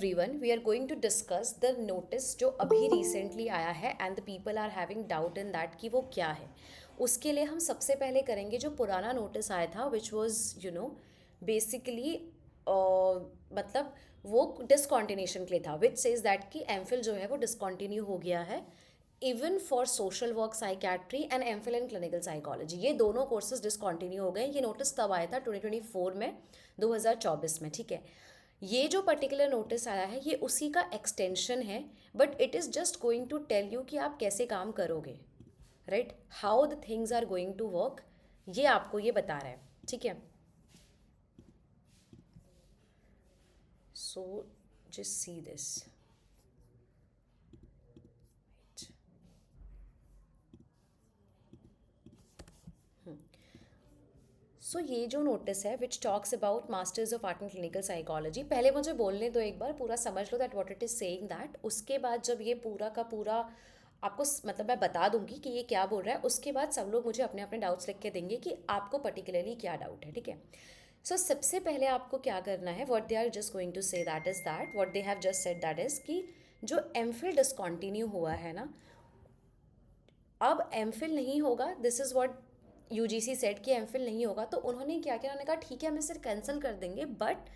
Everyone, we are going to discuss the notice जो अभी recently आया है and the people are having doubt in that कि वो क्या है। उसके लिए हम सबसे पहले करेंगे जो पुराना नोटिस आया था विच वॉज बेसिकली मतलब वो डिसकॉन्टिन्यूशन के लिए था, विच सेज दैट कि एमफिल जो है वो डिसकॉन्टिन्यू हो गया है even for social work psychiatry and MPhil in clinical psychology. ये दोनों कोर्सेज डिसकॉन्टिन्यू हो गए। ये नोटिस तब आया था 2024 में, 2024 में। ठीक है, ये जो पर्टिकुलर नोटिस आया है ये उसी का एक्सटेंशन है, but it is just going to tell you कि आप कैसे काम करोगे, right, how the things are going to work, ये आपको ये बता रहा है। ठीक है, सो जस्ट सी दिस। सो ये जो नोटिस है which talks about masters of art and clinical psychology, पहले मुझे बोलने दो एक बार, पूरा समझ लो that what it is saying that. उसके बाद जब ये पूरा का पूरा आपको मतलब मैं बता दूंगी कि ये क्या बोल रहा है, उसके बाद सब लोग मुझे अपने अपने डाउट्स लिख के देंगे कि आपको पर्टिकुलरली क्या डाउट है। ठीक है, सो सबसे पहले आपको क्या करना है, what they are just going to say that is that what they have just said that is कि जो एमफिल डिसकॉन्टिन्यू हुआ है ना, अब एमफिल नहीं होगा। This is what UGC set कि एमफिल नहीं होगा। तो उन्होंने क्या किया, उन्होंने कहा ठीक है हम इसे कैंसिल कर देंगे, बट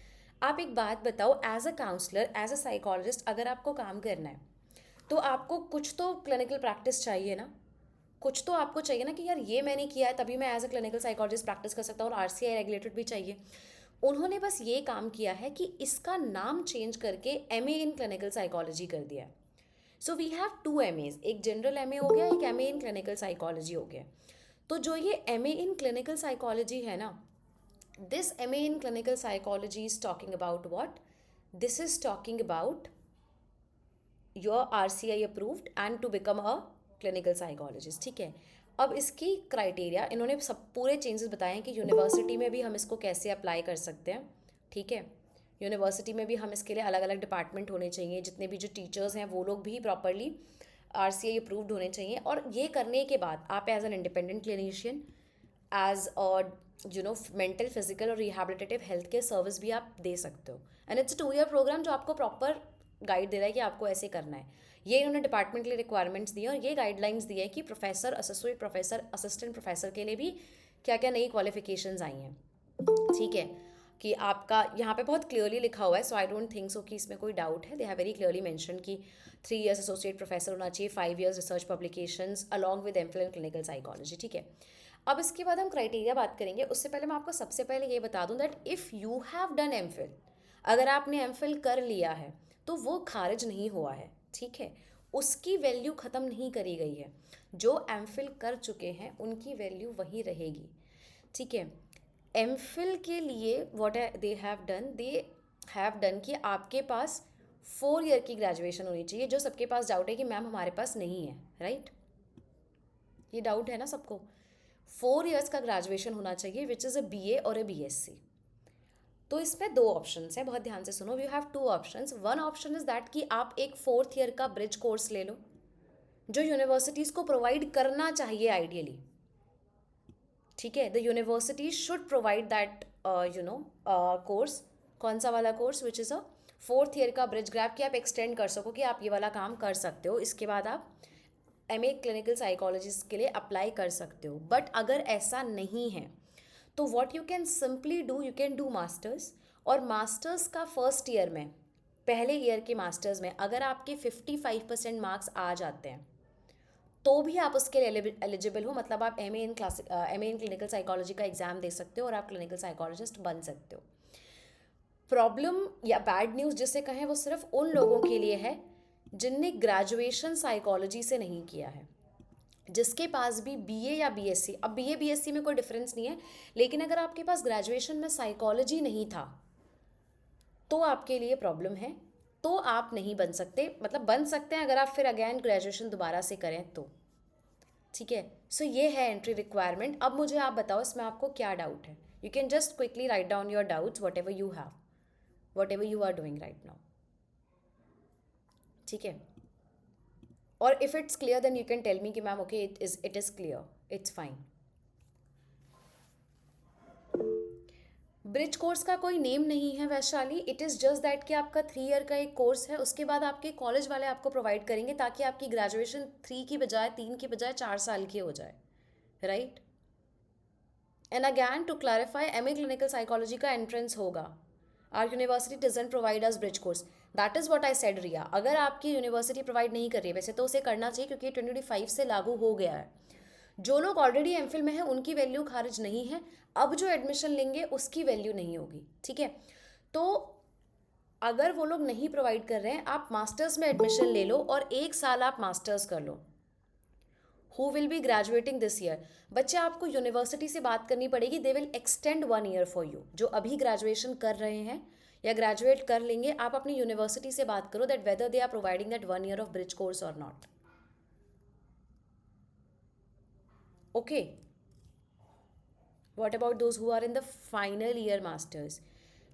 आप एक बात बताओ, as a counsellor as a psychologist अगर आपको काम करना है तो आपको कुछ तो क्लिनिकल प्रैक्टिस चाहिए ना, कुछ तो आपको चाहिए ना कि यार ये मैंने किया है तभी मैं as a clinical psychologist practice कर सकता हूँ, और आरसीआई रेगुलेटेड भी चाहिए। उन्होंने बस ये काम किया है कि इसका नाम चेंज करके एमए इन क्लिनिकल साइकोलॉजी कर दिया है। सो वी हैव टू एमएज, एक जनरल एमए हो गया, एक एमए इन क्लिनिकल साइकोलॉजी हो गया। तो जो ये एमए इन क्लिनिकल साइकोलॉजी है ना, this MA in clinical psychology is talking about what, this is talking about your RCI approved and to become a clinical psychologist. ठीक है, अब इसकी क्राइटेरिया इन्होंने सब पूरे चेंजेस बताए हैं कि यूनिवर्सिटी में भी हम इसको कैसे अप्लाई कर सकते हैं। ठीक है, यूनिवर्सिटी में भी हम इसके लिए अलग अलग डिपार्टमेंट होने चाहिए, जितने भी जो टीचर्स हैं वो लोग भी प्रॉपरली आरसीआई अप्रूव्ड होने चाहिए। और ये करने के बाद आप as an independent clinician, as mental physical और रिहेबिलिटेटिव हेल्थ केयर सर्विस भी आप दे सकते हो। एंड इट्स 2 ईयर प्रोग्राम जो आपको प्रॉपर गाइड दे रहा है कि आपको ऐसे करना है। ये इन्होंने डिपार्टमेंट के लिए रिक्वायरमेंट्स दी है और ये गाइडलाइंस दी है कि professor, associate professor, assistant professor के लिए भी क्या क्या नई क्वालिफिकेशंस आई हैं। ठीक है, कि आपका यहाँ पे बहुत क्लियरली लिखा हुआ है, सो आई डोंट थिंक सो कि इसमें कोई डाउट है। They have very clearly mention कि 3 इयर्स एसोसिएट प्रोफेसर होना चाहिए, 5 years research publications along with MPhil in clinical psychology. ठीक है, अब इसके बाद हम क्राइटेरिया बात करेंगे। उससे पहले मैं आपको सबसे पहले ये बता दूं that if you have done MPhil, अगर आपने एमफिल कर लिया है तो वो खारिज नहीं हुआ है। ठीक है, उसकी वैल्यू ख़त्म नहीं करी गई है। जो एमफिल कर चुके हैं उनकी वैल्यू वही रहेगी। ठीक है, एमफिल के लिए व्हाट दे हैव डन कि आपके पास 4 ईयर की ग्रेजुएशन होनी चाहिए, जो सबके पास डाउट है कि मैम हमारे पास नहीं है, राइट, ये डाउट है ना सबको। 4 ईयर्स का ग्रेजुएशन होना चाहिए विच इज़ अ बीए और अ बीएससी। तो इसमें दो ऑप्शन है, बहुत ध्यान से सुनो। You have two option. One option is that कि आप एक 4th ईयर का ब्रिज कोर्स ले लो, जो यूनिवर्सिटीज़ को प्रोवाइड करना चाहिए आइडियली। ठीक है, the university should provide that course. कौन सा वाला course, which is a 4th year का ब्रिज ग्रैप, कि आप एक्सटेंड कर सको कि आप ये वाला काम कर सकते हो, इसके बाद आप एमए क्लिनिकल साइकोलॉजिस्ट के लिए अप्लाई कर सकते हो। बट अगर ऐसा नहीं है तो what you can simply do, you can do masters. और मास्टर्स का फर्स्ट ईयर में, पहले ईयर के मास्टर्स में अगर आपके 55% मार्क्स आ जाते हैं तो भी आप उसके लिए एलिजिबल हो, मतलब आप M A in clinical psychology का एग्जाम दे सकते हो और आप क्लिनिकल साइकोलॉजिस्ट बन सकते हो। प्रॉब्लम या बैड न्यूज़ जिसे कहें वो सिर्फ उन लोगों के लिए है जिनने ग्रेजुएशन साइकोलॉजी से नहीं किया है। जिसके पास भी बीए या बीएससी, अब बीए बीएससी में कोई डिफरेंस नहीं है, लेकिन अगर आपके पास ग्रेजुएशन में साइकोलॉजी नहीं था तो आपके लिए प्रॉब्लम है, तो आप नहीं बन सकते। मतलब बन सकते हैं अगर आप फिर अगेन ग्रेजुएशन दोबारा से करें तो। ठीक है, सो ये है एंट्री रिक्वायरमेंट। अब मुझे आप बताओ इसमें आपको क्या डाउट है। You can just quickly write down your doubts, whatever you have, whatever you are doing right now. ठीक है, और if it's clear then you can tell me कि ma'am okay it is clear, it's fine. Bridge course का कोई name नहीं है Vaishali, it is just that कि आपका 3 ईयर का एक कोर्स है, उसके बाद आपके कॉलेज वाले आपको प्रोवाइड करेंगे ताकि आपकी ग्रेजुएशन 3 की बजाय 3 की बजाय 4 साल की हो जाए, right. And again to clarify, MA clinical psychology का एंट्रेंस होगा। Are university doesn't provide us bridge course, that is what I said Riya. अगर आपकी यूनिवर्सिटी प्रोवाइड नहीं कर रही है, वैसे तो उसे करना चाहिए क्योंकि 2025 से लागू हो गया है। जो लोग ऑलरेडी एमफिल में हैं उनकी वैल्यू खारिज नहीं है, अब जो एडमिशन लेंगे उसकी वैल्यू नहीं होगी, ठीक है। तो अगर वो लोग नहीं प्रोवाइड कर रहे हैं, आप मास्टर्स में एडमिशन ले लो और 1 साल आप मास्टर्स कर लो। Who will be graduating this year, बच्चे आपको यूनिवर्सिटी से बात करनी पड़ेगी, they will extend 1 year for you. जो अभी ग्रेजुएशन कर रहे हैं या ग्रेजुएट कर लेंगे, आप अपनी यूनिवर्सिटी से बात करो that whether they are providing that 1 year of bridge course और not. Okay, what about those who are in the final year masters.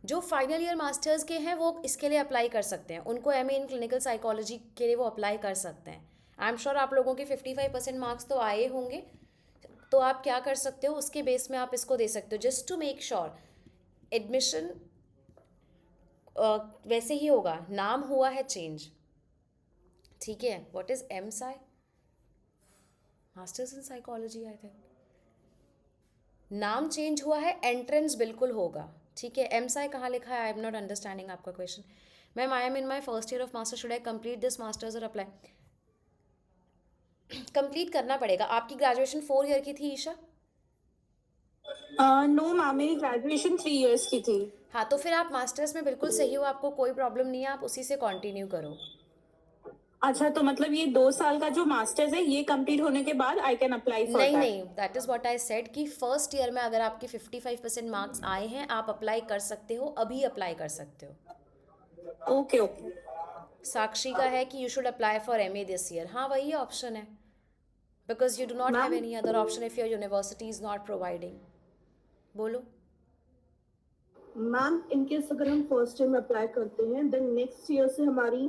जो फाइनल ईयर मास्टर्स के हैं वो इसके लिए अप्लाई कर सकते हैं, उनको एमए इन क्लिनिकल साइकोलॉजी के लिए वो अप्लाई कर सकते हैं। आई एम श्योर आप लोगों के 55% मार्क्स तो आए होंगे, तो आप क्या कर सकते हो, उसके बेस में आप इसको दे सकते हो, just to make sure. Admission वैसे ही होगा, नाम हुआ है चेंज, ठीक है। What is M Psy, masters in psychology I think. नाम चेंज हुआ है, एंट्रेंस बिल्कुल होगा, ठीक है। एम साई कहाँ लिखा है, आई एम नॉट अंडरस्टैंडिंग आपका question. Ma'am I am in my first year of master, should I complete this masters और अप्लाई। कंप्लीट करना पड़ेगा। आपकी ग्रेजुएशन 4 ईयर की थी ईशा? नो मैम, मेरी ग्रेजुएशन 3 इयर्स की थी। हाँ, तो फिर आप मास्टर्स में बिल्कुल सही हो, आपको कोई प्रॉब्लम नहीं है, आप उसी से कंटिन्यू करो। अच्छा, तो मतलब ये 2 साल का जो मास्टर्स है ये कंप्लीट होने के बाद आई कैन अप्लाई फॉर नहीं दैट? नहीं, that is what I said कि फर्स्ट ईयर में अगर आपके 55% मार्क्स आए हैं, आप अप्लाई कर सकते हो, अभी अप्लाई कर सकते हो। Okay okay. साक्षी का है कि you should apply for MA this year, हाँ वही ऑप्शन है, because you do not have ma'am any other option if your university is not providing. बोलो। मैम इनकेस अगर हम फर्स्ट ईयर में अप्लाई करते हैं देन नेक्स्ट ईयर से हमारी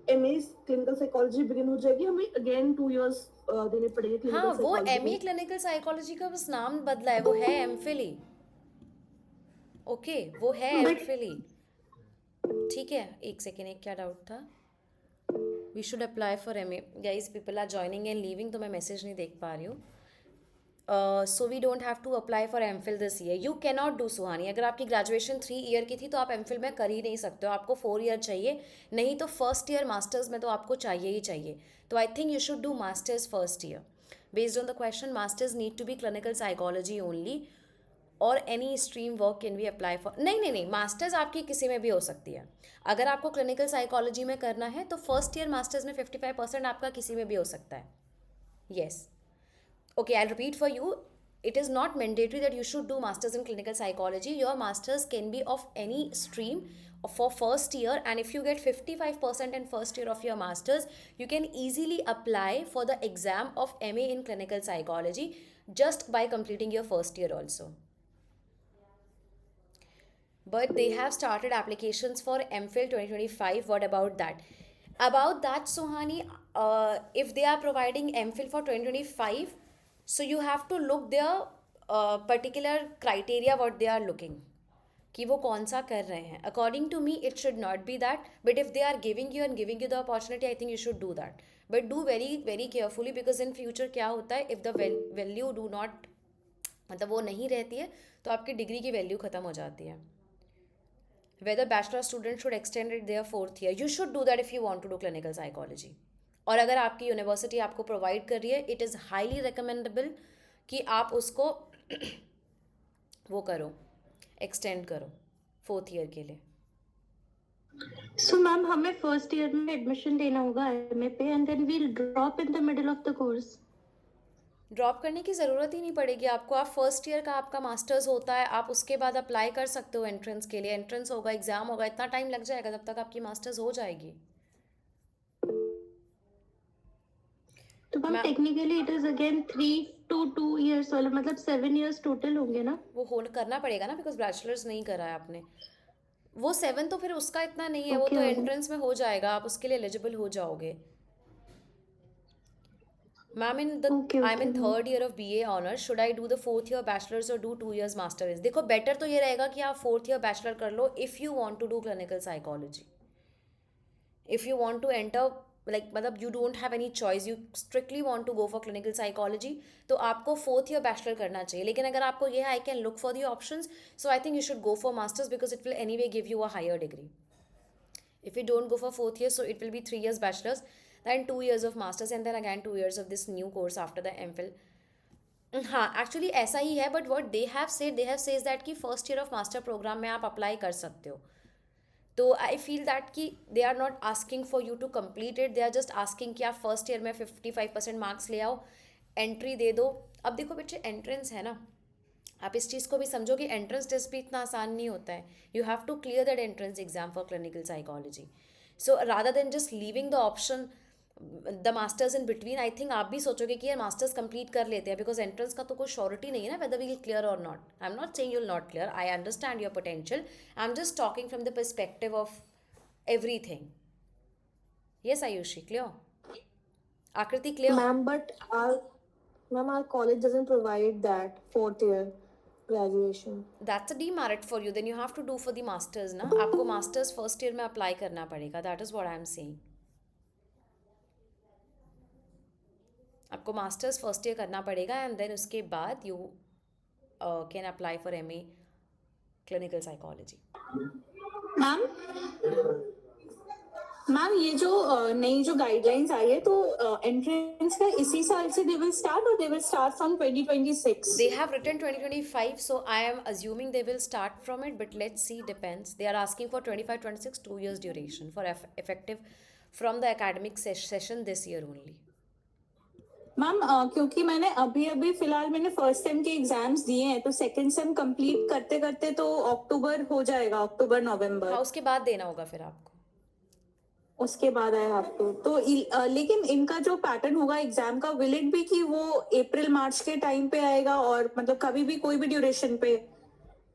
एमए क्लिनिकल साइकोलॉजी बिगिन हो जाएगी, हमें अगेन 2 इयर्स देने पड़ेंगे हाँ, क्लिनिकल वो साइकोलॉजी एमए में। क्लिनिकल साइकोलॉजी का बस नाम बदला है, वो है एमफिल ही। ओके, वो है बट एमफिल ही, ठीक है। एक सेकेंड, एक क्या डाउट था। We should apply for MA, guys people are joining and leaving, तो मैं मैसेज नहीं देख पा रही हूँ। So we don't have to apply for MPhil this year, you can not do Suhani. अगर आपकी ग्रेजुएशन 3 ईयर की थी तो आप एमफिल में कर ही नहीं सकते हो, आपको 4 ईयर चाहिए, नहीं तो फर्स्ट ईयर मास्टर्स में तो आपको चाहिए ही चाहिए। तो I think you should do masters first year. Based on the question, masters need to be clinical psychology only और any stream work can be apply for. नहीं नहीं नहीं, मास्टर्स आपकी किसी में भी हो सकती है। अगर आपको क्लिनिकल साइकोलॉजी में करना है तो फर्स्ट ईयर मास्टर्स में 55% आपका किसी में भी हो सकता है। Yes, okay, I'll repeat for you. It is not mandatory that you should do masters in clinical psychology. Your masters can be of any stream for first year, and if you get 55% in first year of your masters, you can easily apply for the exam of MA in clinical psychology just by completing your first year also. But they have started applications for MPhil 2025. What about that? About that, Suhani, if they are providing MPhil for 2025, so you have to look their particular criteria what they are looking, कि वो कौन सा कर रहे हैं। According to me it should not be that, but if they are giving you and giving you the opportunity, I think you should do that, but do very very carefully, because in future क्या होता है, if the value do not, मतलब वो नहीं रहती है, तो आपकी डिग्री की वैल्यू ख़त्म हो जाती है। whether bachelor student should extend it their 4th year, you should do that if you want to do clinical psychology। और अगर आपकी यूनिवर्सिटी आपको प्रोवाइड कर रही है, इट इज़ हाईली रिकमेंडेबल कि आप उसको वो करो, एक्सटेंड करो 4th ईयर के लिए। सो मैम, हमें फर्स्ट ईयर में एडमिशन लेना होगा एमए पे and then we'll drop in the middle of the course? Drop करने की ज़रूरत ही नहीं पड़ेगी आपको। आप फर्स्ट ईयर का आपका मास्टर्स होता है, आप उसके बाद अप्लाई कर सकते हो एंट्रेंस के लिए। एंट्रेंस होगा, एग्ज़ाम होगा, इतना टाइम लग जाएगा, तब तक आपकी मास्टर्स हो जाएगी। तो ma'am technically it is again 3 to 2 years वाला, मतलब 7 years टोटल होंगे ना? वो होल्ड करना पड़ेगा ना, बिकॉज बैचलर्स नहीं करा है आपने। वो 7 तो फिर उसका इतना नहीं है, वो ओके तो मैम। एंट्रेंस में हो जाएगा, आप उसके लिए एलिजिबल हो जाओगे। Ma'am, Okay, I'm in okay. third year of BA honors. Should I do the fourth year bachelor's or do 2 years master's? देखो better तो ये रहेगा कि आप fourth year bachelor कर लो if you want to do clinical psychology. If you want to enter, like मतलब you don't have any choice, you strictly want to go for clinical psychology, तो आपको fourth year bachelor करना चाहिए. लेकिन अगर आपको ये है I can look for the options, so I think you should go for masters because it will anyway give you a higher degree. If you don't go for fourth year, so it will be 3 years bachelor's, then 2 years of masters, and then again 2 years of this new course after the MPhil. हाँ actually ऐसा ही है but what they have says that कि first year of master program में आप apply कर सकते हो. तो आई फील दैट कि they are not asking for you to complete it, they are just asking कि आप फर्स्ट ईयर में 55% मार्क्स ले आओ, एंट्री दे दो. अब देखो बच्चे एंट्रेंस है ना, आप इस चीज़ को भी समझो कि एंट्रेंस टेस्ट भी इतना आसान नहीं होता है. You have to clear that entrance exam for clinical psychology. So rather than just leaving the option the masters in between, I think आप भी सोचोगे कि यार मास्टर्स कंप्लीट कर लेते हैं बिकॉज एंट्रेंस का तो कोई श्योरिटी नहीं है ना वेदर वी विल क्लियर और not. I am not saying you will not clear, I understand your potential, I am just talking from the perspective of everything. Yes, Ayushi, clear? Akriti, clear? Ma'am, but our college doesn't provide that fourth year graduation. That's a demerit for you. Then you have to do for the masters ना. आपको masters first year में apply करना पड़ेगा. That is what I am saying. आपको masters first year करना पड़ेगा and then उसके बाद you can apply for MA clinical psychology. Ma'am ये जो नई जो गाइडलाइंस आई है तो एंट्रेंस का इसी साल से दे विल स्टार्ट और they will start from 2026. They have written 2025, so I am assuming they will start from it, but let's see, depends. They are asking for 25-26, 2 years duration for effective from the academic session this year only. Ma'am क्योंकि मैंने अभी फिलहाल मैंने first sem के exams दिए हैं तो second same complete करते करते तो अक्टूबर हो जाएगा, अक्टूबर नवंबर. हाँ उसके बाद देना होगा फिर आपको. उसके बाद आए आपको तो लेकिन इनका जो पैटर्न होगा एग्जाम का विल इट भी कि वो अप्रैल मार्च के टाइम पे आएगा और मतलब कभी भी कोई भी ड्यूरेशन पे.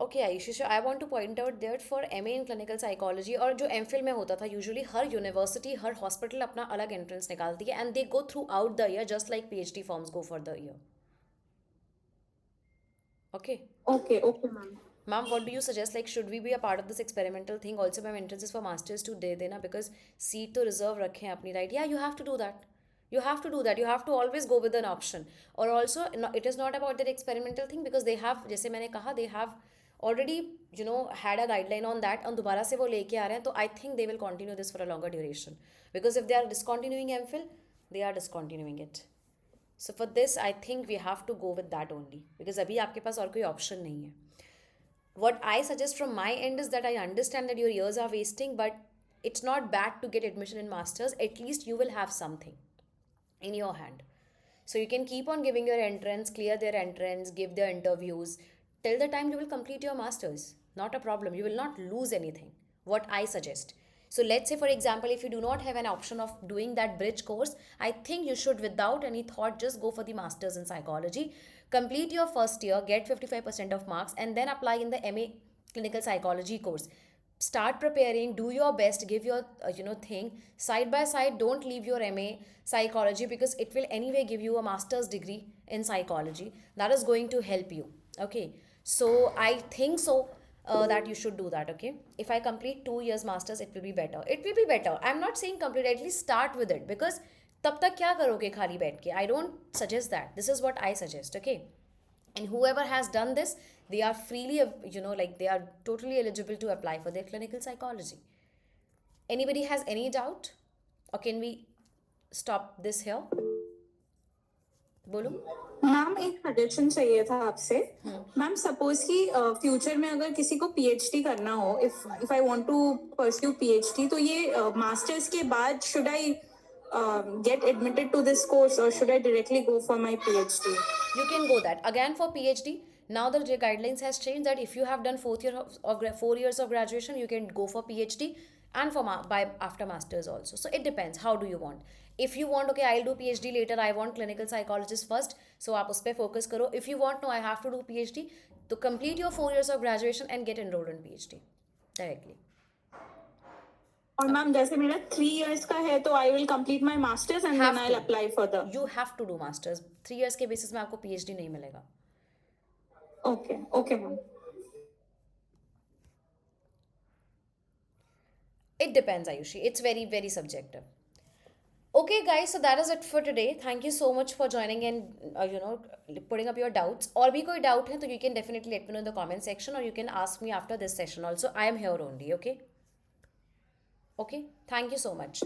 Okay Ayushi, I want two point out that for MA in clinical psychology और जो एमफिल में होता था यूजुअली हर यूनिवर्सिटी हर हॉस्पिटल अपना अलग एंट्रेंस निकालती है and they go through out the year just like PhD forms go for the year. Okay okay ma'am. Ma'am, what do you suggest? Like, should we be a part of this experimental thing? Also, ma'am, entrances for masters to दे देना because seat तो reserve रखें अपनी, right? Yeah, you have to do that. You have to do that. You have to always go with an option. Or also, it is not about that experimental thing because they have, जैसे मैंने कहा, they have already, had a guideline on that. और दोबारा से वो लेके आ रहे हैं, तो I think they will continue this for a longer duration. Because if they are discontinuing MPhil, they are discontinuing it. So for this, I think we have to go with that only. Because अभी आपके पास और कोई option नहीं है. What I suggest from my end is that I understand that your years are wasting, but it's not bad to get admission in masters. At least you will have something in your hand. So you can keep on giving your entrance, clear their entrance, give their interviews till the time you will complete your masters. Not a problem. You will not lose anything. What I suggest. So let's say, for example, if you do not have an option of doing that bridge course, I think you should, without any thought, just go for the masters in psychology. Complete your first year, get 55% of marks, and then apply in the MA clinical psychology course. Start preparing, do your best, give your thing side by side. Don't leave your MA psychology because it will anyway give you a master's degree in psychology. That is going to help you. Okay, so I think so. That you should do that. Okay, if I complete 2 years masters, it will be better. It will be better. I'm not saying complete. At least start with it because तब तक क्या करोगे खाली बैठ के? I don't suggest that. This is what I suggest. Okay, and whoever has done this, they are freely, they are totally eligible to apply for their clinical psychology. Anybody has any doubt, or can we stop this here? बोलो. Ma'am एक suggestion चाहिए था आपसे. Ma'am suppose कि future में अगर किसी को पीएचडी करना हो, if I want to pursue PhD, तो ये मास्टर्स के बाद should I get admitted to this course or should I directly go for my PhD? You can go that again for PhD. Now the guidelines has changed that if you have done 4 years of graduation, you can go for PhD and for after masters also. So it depends. How do you want? If you want, okay, I'll do PhD later. I want clinical psychologist first. So आप उस पे focus करो. If you want, no, I have to do PhD. To complete your 4 years of graduation and get enrolled in PhD directly. और ma'am जैसे मेरा 3 years का है तो I will complete my masters and then I will apply for the you have to do masters. 3 years के basis में आपको PhD नहीं मिलेगा. Okay okay ma'am It depends, Ayushi. It's very, very subjective. Okay, guys, so that is it for today. Thank you so much for joining and putting up your doubts. और भी कोई doubt है तो you can definitely let me know in the comment section, or you can ask me after this session also. I am here only, okay? Okay, thank you so much.